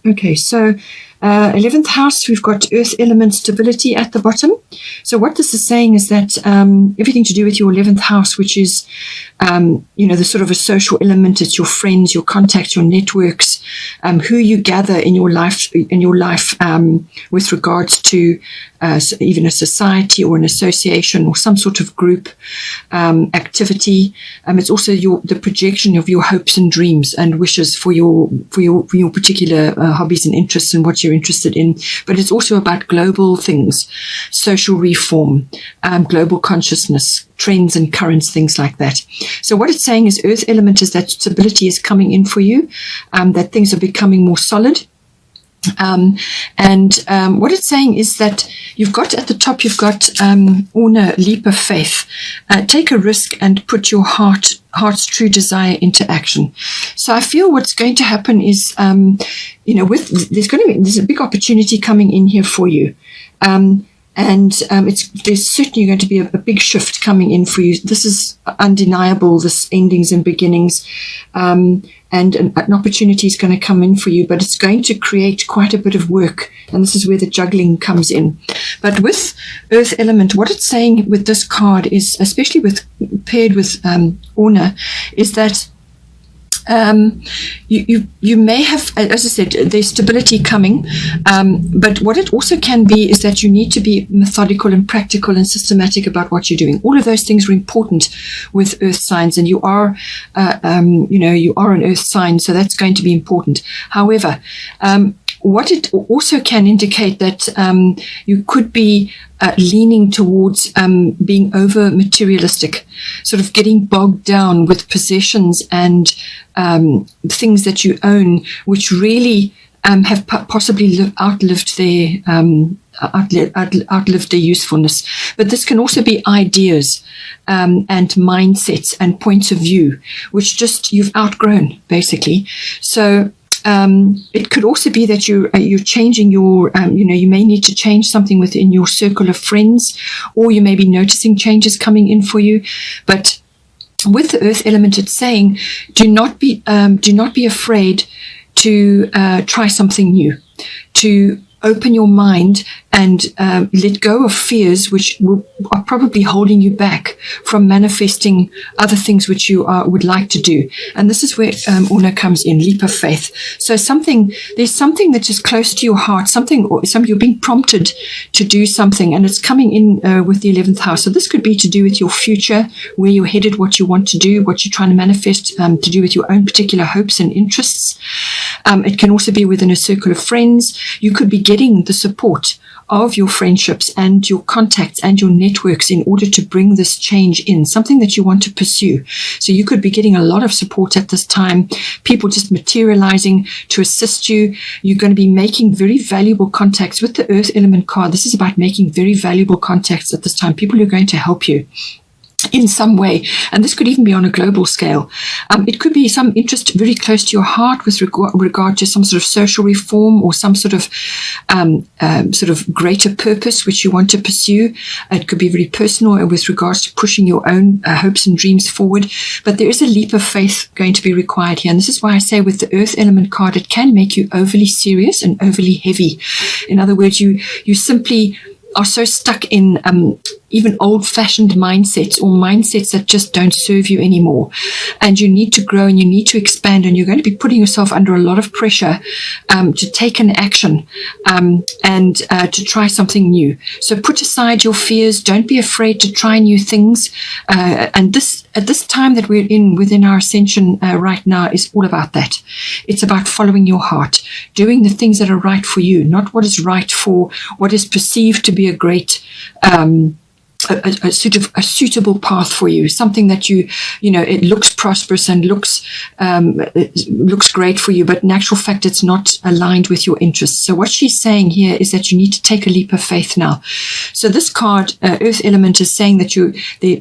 Okay, so 11th house, we've got earth element stability at the bottom. So what this is saying is that everything to do with your 11th house, which is, the sort of a social element, it's your friends, your contacts, your networks, who you gather in your life, with regards to even a society or an association or some sort of group activity. It's also the projection of your hopes and dreams and wishes for your particular hobbies and interests and what you're interested in. But it's also about global things, social reform, global consciousness, trends and currents, things like that. So what it's saying is earth element is that stability is coming in for you, that things are becoming more solid. What it's saying is that you've got at the top, you've got Ursula, leap of faith. Take a risk and put your heart's true desire into action. So I feel what's going to happen is, there's a big opportunity coming in here for you. There's certainly going to be a big shift coming in for you. This is undeniable, this endings and beginnings. And an opportunity is going to come in for you, but it's going to create quite a bit of work. And this is where the juggling comes in. But with earth element, what it's saying with this card is, especially paired with Ursula, is that you may have, as I said, there's stability coming, but what it also can be is that you need to be methodical and practical and systematic about what you're doing. All of those things are important with earth signs, and you are an earth sign, so that's going to be important. However, what it also can indicate that you could be leaning towards being over materialistic, sort of getting bogged down with possessions and things that you own, which really have possibly outlived their usefulness. But this can also be ideas and mindsets and points of view, which just you've outgrown, basically. So it could also be that you're changing your, you may need to change something within your circle of friends, or you may be noticing changes coming in for you. But with the earth element, it's saying, do not be afraid to try something new, to open your mind and let go of fears which are probably holding you back from manifesting other things which you would like to do. And this is where Ursula comes in, leap of faith. So there's something that is close to your heart, something you're being prompted to do something, and it's coming in with the 11th house. So this could be to do with your future, where you're headed, what you want to do, what you're trying to manifest, to do with your own particular hopes and interests. It can also be within a circle of friends. You could be getting the support of your friendships and your contacts and your networks in order to bring this change in, something that you want to pursue. So you could be getting a lot of support at this time, people just materializing to assist you. You're going to be making very valuable contacts with the earth element card. This is about making very valuable contacts at this time, people who are going to help you in some way, and this could even be on a global scale. It could be some interest very close to your heart with regard to some sort of social reform or some sort of greater purpose which you want to pursue. It could be very personal with regards to pushing your own hopes and dreams forward. But there is a leap of faith going to be required here, and this is why I say with the earth element card, it can make you overly serious and overly heavy. In other words, you simply are so stuck in even old-fashioned mindsets or mindsets that just don't serve you anymore. And you need to grow and you need to expand, and you're going to be putting yourself under a lot of pressure to take an action and to try something new. So put aside your fears. Don't be afraid to try new things. And this, at this time that we're in within our ascension right now, is all about that. It's about following your heart, doing the things that are right for you, not what is right for what is perceived to be a great a suitable path for you, something that it looks prosperous and looks great for you, but in actual fact it's not aligned with your interests. So what she's saying here is that you need to take a leap of faith now. So this card, earth element, is saying that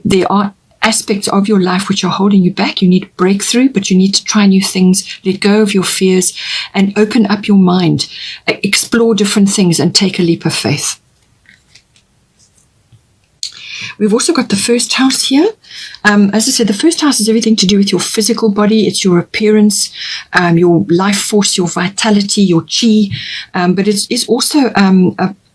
there are aspects of your life which are holding you back. You need breakthrough, but you need to try new things, let go of your fears and open up your mind, explore different things and take a leap of faith. We've also got the first house here. As I said, the first house is everything to do with your physical body. It's your appearance, your life force, your vitality, your chi. But it's also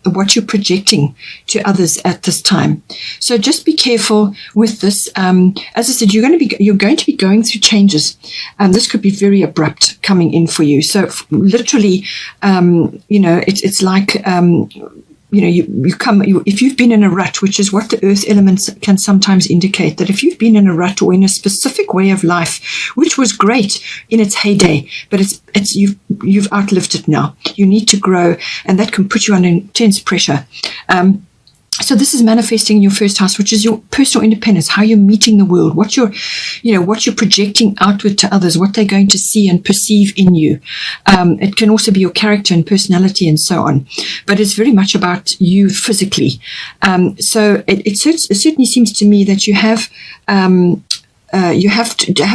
what you're projecting to others at this time. So just be careful with this. As I said, you're going to be going through changes. This could be very abrupt coming in for you. So literally, it's like, if you've been in a rut, which is what the earth elements can sometimes indicate, that if you've been in a rut or in a specific way of life, which was great in its heyday, but you've outlived it now. You need to grow, and that can put you under intense pressure. So this is manifesting in your first house, which is your personal independence, how you're meeting the world, what you're projecting outward to others, what they're going to see and perceive in you. It can also be your character and personality and so on, but it's very much about you physically. So it certainly seems to me that you have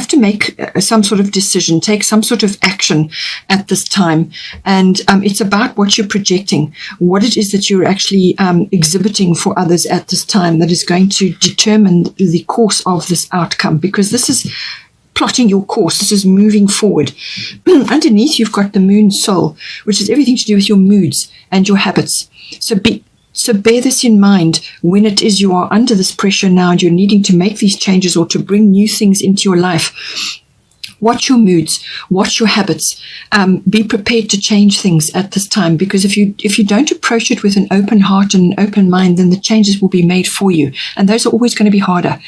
to make some sort of decision, take some sort of action at this time. And it's about what you're projecting, what it is that you're actually exhibiting for others at this time that is going to determine the course of this outcome, because this is plotting your course. This is moving forward. Underneath, you've got the moon soul, which is everything to do with your moods and your habits. So bear this in mind when it is you are under this pressure now and you're needing to make these changes or to bring new things into your life. Watch your moods, watch your habits, be prepared to change things at this time, because if you don't approach it with an open heart and an open mind, then the changes will be made for you, and those are always going to be harder.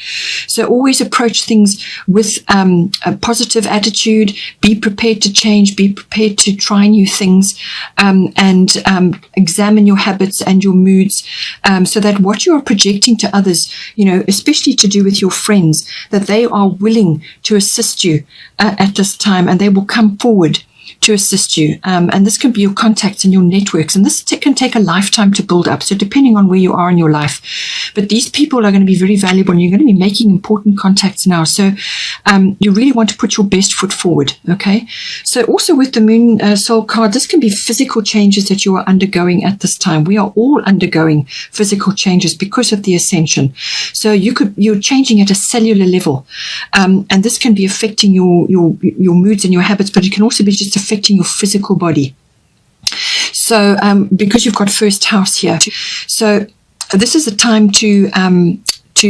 So always approach things with a positive attitude, be prepared to change, be prepared to try new things, and examine your habits and your moods, so that what you are projecting to others, especially to do with your friends, that they are willing to assist you at this time, and they will come forward to assist you. And this can be your contacts and your networks, and this can take a lifetime to build up. So depending on where you are in your life, but these people are going to be very valuable, and you're going to be making important contacts now. So you really want to put your best foot forward. Okay. So also with the moon soul card, this can be physical changes that you are undergoing at this time. We are all undergoing physical changes because of the ascension. So you're changing at a cellular level, and this can be affecting your moods and your habits, but it can also be just affecting your physical body. So because you've got first house here, so this is a time to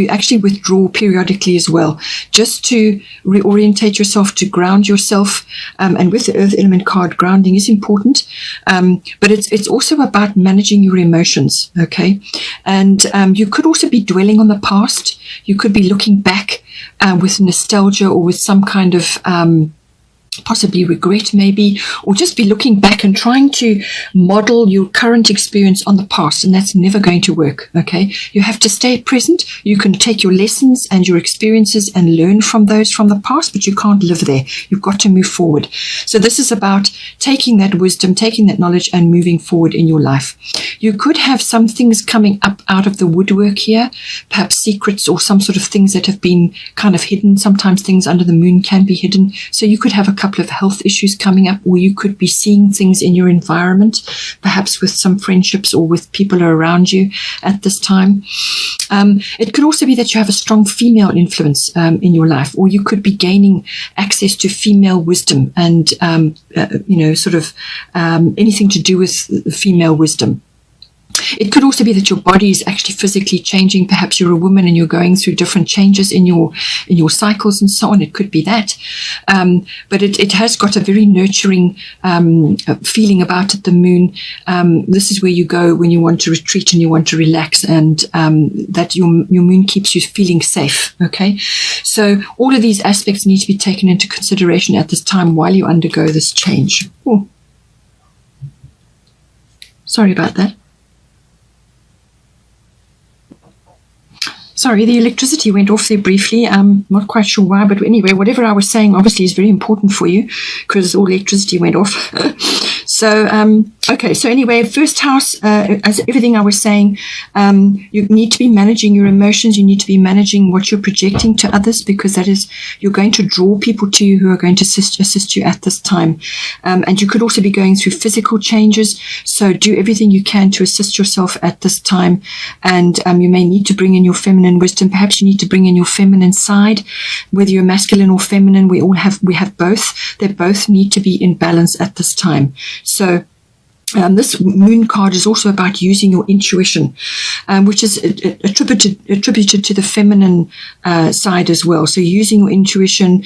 actually withdraw periodically as well, just to reorientate yourself, to ground yourself. And with the earth element card, grounding is important, but it's also about managing your emotions. Okay. And you could also be dwelling on the past. You could be looking back with nostalgia or with some kind of possibly regret maybe, or just be looking back and trying to model your current experience on the past, and that's never going to work. Okay, you have to stay present. You can take your lessons and your experiences and learn from those from the past, but you can't live there. You've got to move forward. So this is about taking that wisdom, taking that knowledge and moving forward in your life. You could have some things coming up out of the woodwork here, perhaps secrets or some sort of things that have been kind of hidden. Sometimes things under the moon can be hidden. So you could have a couple of health issues coming up, or you could be seeing things in your environment, perhaps with some friendships or with people around you at this time. It could also be that you have a strong female influence in your life, or you could be gaining access to female wisdom and, anything to do with female wisdom. It could also be that your body is actually physically changing. Perhaps you're a woman and you're going through different changes in your cycles and so on. It could be that. But it has got a very nurturing feeling about it, the moon. This is where you go when you want to retreat and you want to relax, and that your moon keeps you feeling safe. Okay. So all of these aspects need to be taken into consideration at this time while you undergo this change. Oh. Sorry about that. Sorry, the electricity went off there briefly. I'm not quite sure why, but anyway, whatever I was saying obviously is very important for you because all electricity went off. Okay. So anyway, first house, as everything I was saying, you need to be managing your emotions. You need to be managing what you're projecting to others, because that is, you're going to draw people to you who are going to assist you at this time. And you could also be going through physical changes. So do everything you can to assist yourself at this time. And you may need to bring in your feminine wisdom. Perhaps you need to bring in your feminine side, whether you're masculine or feminine. We have both. They both need to be in balance at this time. So this moon card is also about using your intuition, which is attributed to the feminine side as well. So using your intuition,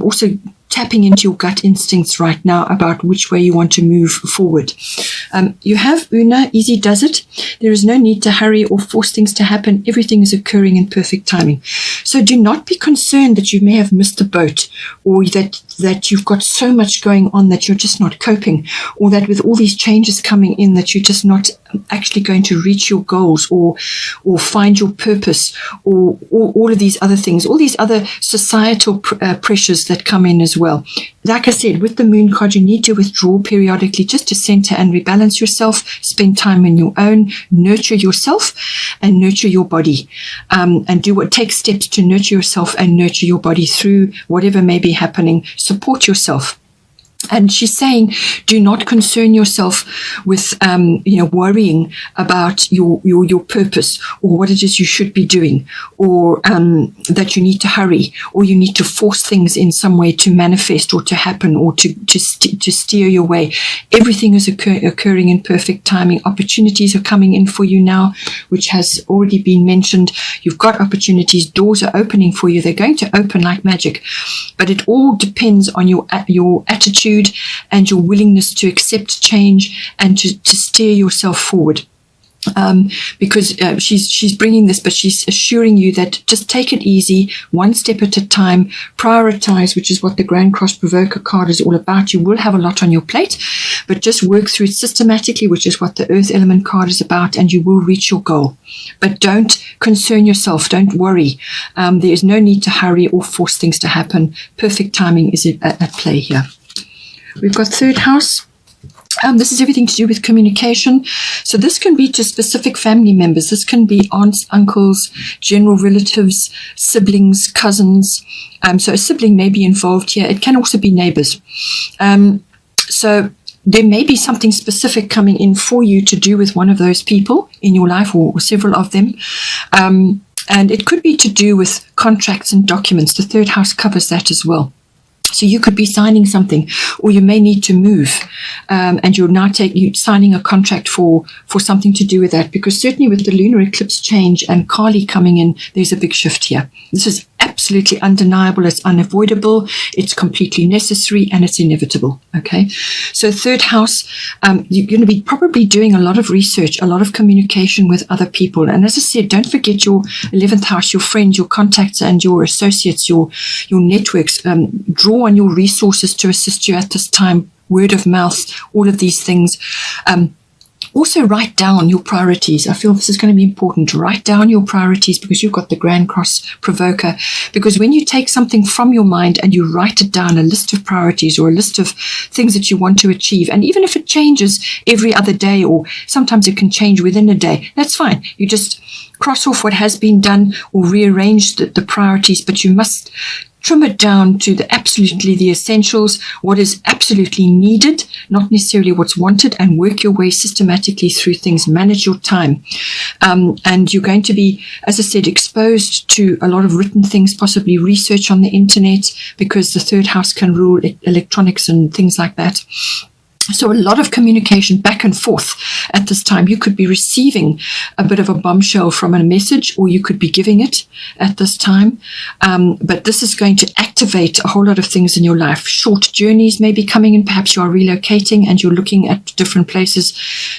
also tapping into your gut instincts right now about which way you want to move forward. You have Una, easy does it. There is no need to hurry or force things to happen. Everything is occurring in perfect timing. So do not be concerned that you may have missed the boat, or that you've got so much going on that you're just not coping, or that with all these changes coming in that you're just not actually going to reach your goals or find your purpose, or all of these other things, all these other societal pressures that come in as well. Like I said, with the moon card, you need to withdraw periodically just to center and rebalance yourself, spend time in your own, nurture yourself and nurture your body, and do what takes steps to nurture yourself and nurture your body through whatever may be happening. Support yourself. And she's saying, do not concern yourself with, worrying about your purpose, or what it is you should be doing, or that you need to hurry, or you need to force things in some way to manifest or to happen, or to steer your way. Everything is occurring in perfect timing. Opportunities are coming in for you now, which has already been mentioned. You've got opportunities. Doors are opening for you. They're going to open like magic. But it all depends on your attitude and your willingness to accept change and to steer yourself forward. Because she's bringing this, but she's assuring you that just take it easy, one step at a time, prioritize, which is what the Grand Cross Provoker card is all about. You will have a lot on your plate, but just work through it systematically, which is what the Earth Element card is about, and you will reach your goal. But don't concern yourself. Don't worry. There is no need to hurry or force things to happen. Perfect timing is at play here. We've got third house. This is everything to do with communication. So this can be to specific family members. This can be aunts, uncles, general relatives, siblings, cousins. So a sibling may be involved here. It can also be neighbors. So there may be something specific coming in for you to do with one of those people in your life, or several of them. And it could be to do with contracts and documents. The third house covers that as well. So you could be signing something, or you may need to move, and you're now signing a contract for something to do with that, because certainly with the lunar eclipse change and Kali coming in, there's a big shift here. This is absolutely undeniable. It's unavoidable. It's completely necessary, and it's inevitable. Okay. So third house, you're going to be probably doing a lot of research, a lot of communication with other people. And as I said, don't forget your 11th house, your friends, your contacts, and your associates, your networks. Draw on your resources to assist you at this time. Word of mouth, all of these things. Also write down your priorities. I feel this is going to be important. Write down your priorities, because you've got the Grand Cross Provoker. Because when you take something from your mind and you write it down, a list of priorities or a list of things that you want to achieve, and even if it changes every other day, or sometimes it can change within a day, that's fine. You just cross off what has been done or rearrange the priorities, but you must trim it down to the essentials, what is absolutely needed, not necessarily what's wanted, and work your way systematically through things. Manage your time. And you're going to be, as I said, exposed to a lot of written things, possibly research on the internet, because the third house can rule electronics and things like that. So a lot of communication back and forth at this time. You could be receiving a bit of a bombshell from a message, or you could be giving it at this time. But this is going to activate a whole lot of things in your life. Short journeys may be coming in. Perhaps you are relocating and you're looking at different places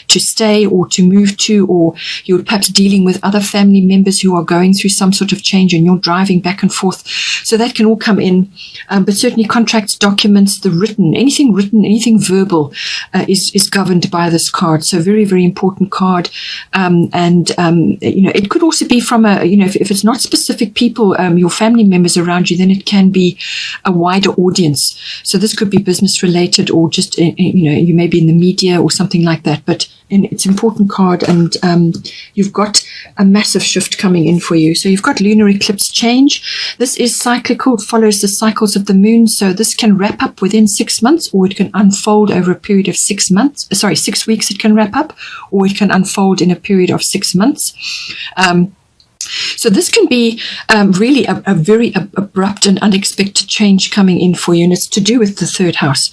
to stay or to move to, or you're perhaps dealing with other family members who are going through some sort of change, and you're driving back and forth. So that can all come in. But certainly contracts, documents, anything written, anything verbal, is governed by this card. So very, very important card. It could also be from if it's not specific people, your family members around you, then it can be a wider audience. So this could be business related, or just, you may be in the media or something like that. But it's an important card, and you've got a massive shift coming in for you. So you've got lunar eclipse change. This is cyclical. It follows the cycles of the moon. So this can wrap up within 6 months, or it can unfold over a period of 6 months. 6 weeks it can wrap up, or it can unfold in a period of 6 months. So this can be really a very abrupt and unexpected change coming in for you, and it's to do with the third house.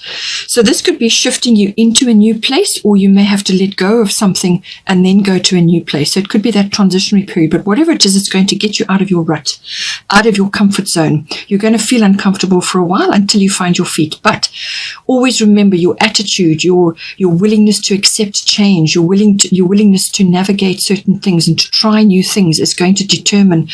So this could be shifting you into a new place, or you may have to let go of something and then go to a new place. So it could be that transitionary period, but whatever it is, it's going to get you out of your rut, out of your comfort zone. You're going to feel uncomfortable for a while until you find your feet. But always remember your attitude, your willingness to accept change, your willingness to navigate certain things and to try new things is going to determine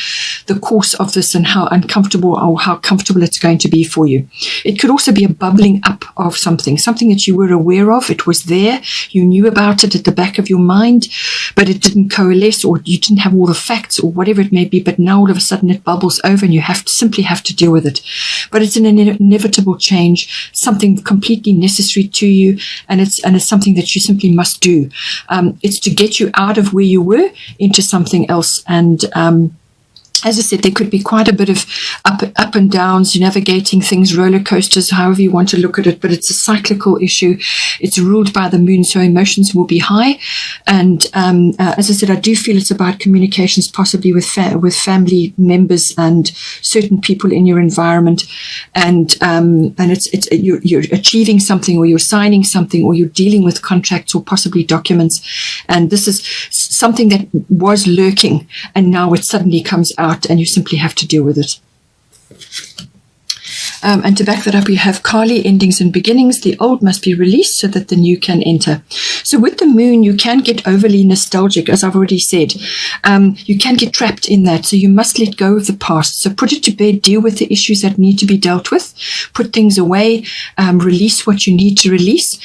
the course of this and how uncomfortable or how comfortable it's going to be for you. It could also be a bubbling up of something that you were aware of. It was there. You knew about it at the back of your mind, but it didn't coalesce, or you didn't have all the facts, or whatever it may be. But now all of a sudden it bubbles over and you simply have to deal with it. But it's an inevitable change, something completely necessary to you, and it's something that you simply must do. It's to get you out of where you were into something else. And as I said, there could be quite a bit of up and downs, navigating things, roller coasters, however you want to look at it, but it's a cyclical issue. It's ruled by the moon, so emotions will be high. And as I said, I do feel it's about communications, possibly with family members and certain people in your environment. And you're achieving something, or you're signing something, or you're dealing with contracts or possibly documents. And this is something that was lurking, and now it suddenly comes out, and you simply have to deal with it. And to back that up, you have Kali, endings and beginnings. The old must be released so that the new can enter. So with the moon, you can get overly nostalgic, as I've already said. You can get trapped in that. So you must let go of the past. So put it to bed, deal with the issues that need to be dealt with, put things away, release what you need to release,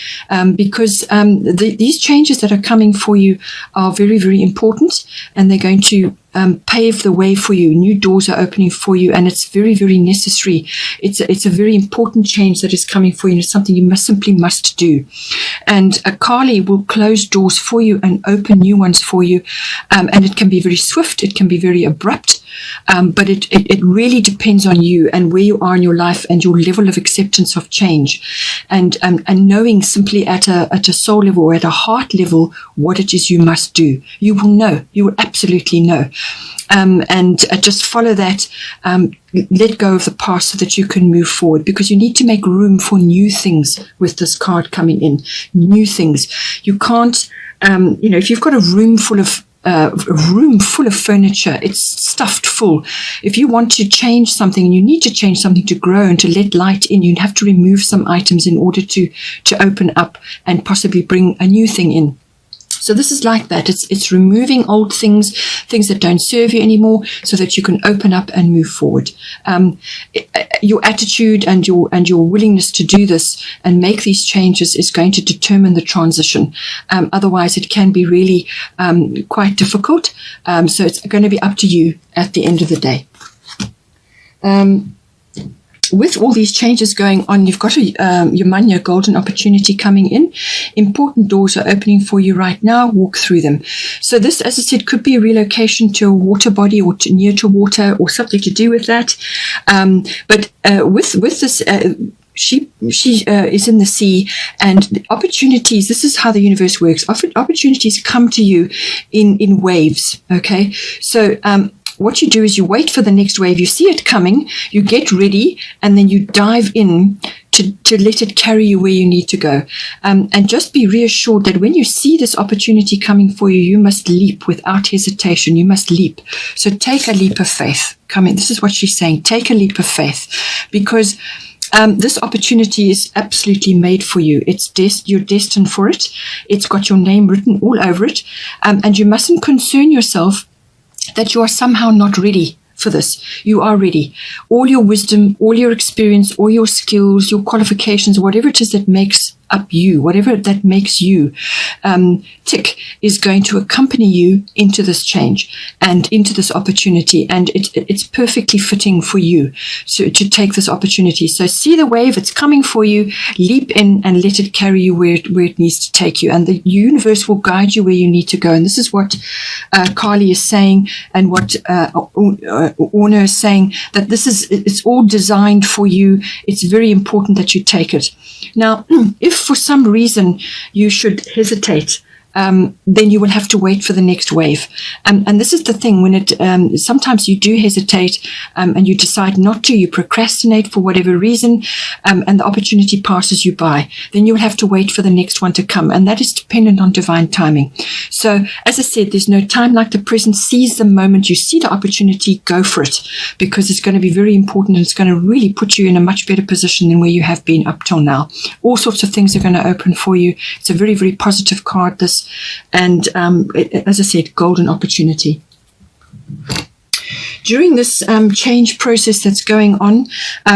because these changes that are coming for you are very, very important, and they're going to pave the way for you. New doors are opening for you, and it's very, very necessary. It's a very important change that is coming for you, and it's something you simply must do. And a Kali will close doors for you and open new ones for you, and it can be very swift, it can be very abrupt, but it really depends on you and where you are in your life and your level of acceptance of change, and knowing simply at a soul level or at a heart level what it is you must do. You will know. You will absolutely know. And just follow that. Let go of the past so that you can move forward, because you need to make room for new things with this card coming in. New things. You can't, if you've got a room full of furniture, it's stuffed full. If you want to change something, and you need to change something to grow and to let light in, you have to remove some items in order to open up and possibly bring a new thing in. So this is like that. It's removing old things that don't serve you anymore, so that you can open up and move forward. Your attitude and your willingness to do this and make these changes is going to determine the transition. Otherwise, it can be really quite difficult. So it's going to be up to you at the end of the day. With all these changes going on, you've got your money, a golden opportunity coming in. Important doors are opening for you right now. Walk through them. So this, as I said, could be a relocation to a water body or near to water, or something to do with that. But with this, she is in the sea, and opportunities, this is how the universe works. Opportunities come to you in waves. Okay. So, what you do is you wait for the next wave. You see it coming, you get ready, and then you dive in to let it carry you where you need to go. And just be reassured that when you see this opportunity coming for you, you must leap without hesitation. You must leap. So take a leap of faith. Come in. This is what she's saying. Take a leap of faith, because this opportunity is absolutely made for you. You're destined for it. It's got your name written all over it. And you mustn't concern yourself that you are somehow not ready for this. You are ready. All your wisdom, all your experience, all your skills, your qualifications, whatever it is that makes up you, whatever that makes you tick, is going to accompany you into this change and into this opportunity. And it's perfectly fitting for you to take this opportunity. So see the wave, it's coming for you, leap in and let it carry you where it needs to take you. And the universe will guide you where you need to go. And this is what Carly is saying, and what Orna is saying, that it's all designed for you. It's very important that you take it. Now, if for some reason you should hesitate, then you will have to wait for the next wave. And this is the thing, when sometimes you do hesitate and you decide not to, you procrastinate for whatever reason, and the opportunity passes you by, then you will have to wait for the next one to come. And that is dependent on divine timing. So, as I said, there's no time like the present. Seize the moment you see the opportunity, go for it, because it's going to be very important, and it's going to really put you in a much better position than where you have been up till now. All sorts of things are going to open for you. It's a very, very positive card, this. And as I said, golden opportunity. During this change process that's going on,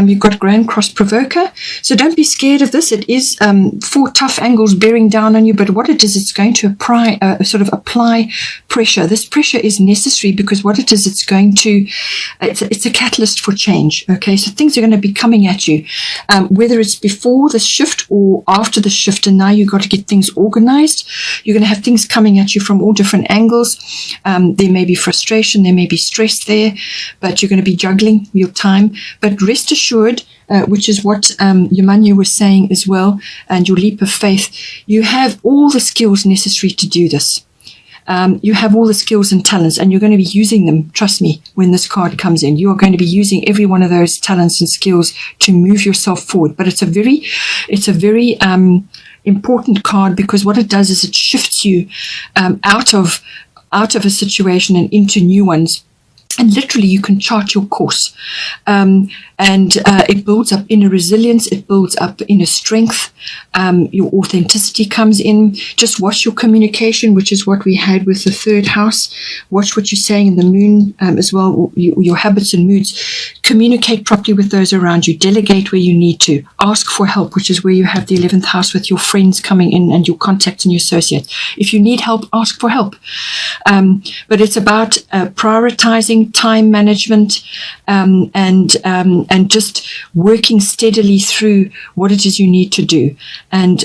you've got Grand Cross Provoker. So don't be scared of this. It is 4 tough angles bearing down on you, but what it is, it's going to apply pressure. This pressure is necessary, because what it is, it's a catalyst for change. Okay, so things are going to be coming at you, whether it's before the shift or after the shift, and now you've got to get things organized. You're going to have things coming at you from all different angles. There may be frustration, there may be stress there, but you're going to be juggling your time. But rest assured, which is what Yamanya was saying as well, and your leap of faith, you have all the skills necessary to do this. You have all the skills and talents, and you're going to be using them. Trust me, when this card comes in, you are going to be using every one of those talents and skills to move yourself forward. But it's a very important card, because what it does is it shifts you out of a situation and into new ones. And literally, you can chart your course. And it builds up inner resilience. It builds up inner strength. Your authenticity comes in. Just watch your communication, which is what we had with the 3rd house. Watch what you're saying in the moon as well, your habits and moods. Communicate properly with those around you. Delegate where you need to. Ask for help, which is where you have the 11th house with your friends coming in and your contacts and your associates. If you need help, ask for help. But it's about prioritizing time management and just working steadily through what it is you need to do. And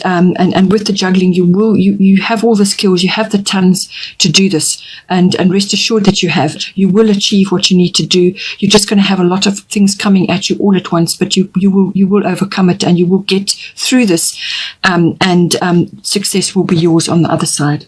with the juggling, you have all the skills, you have the talents to do this, and rest assured that you will achieve what you need to do. You're just going to have a lot of things coming at you all at once, but you will overcome it, and you will get through this, and success will be yours on the other side.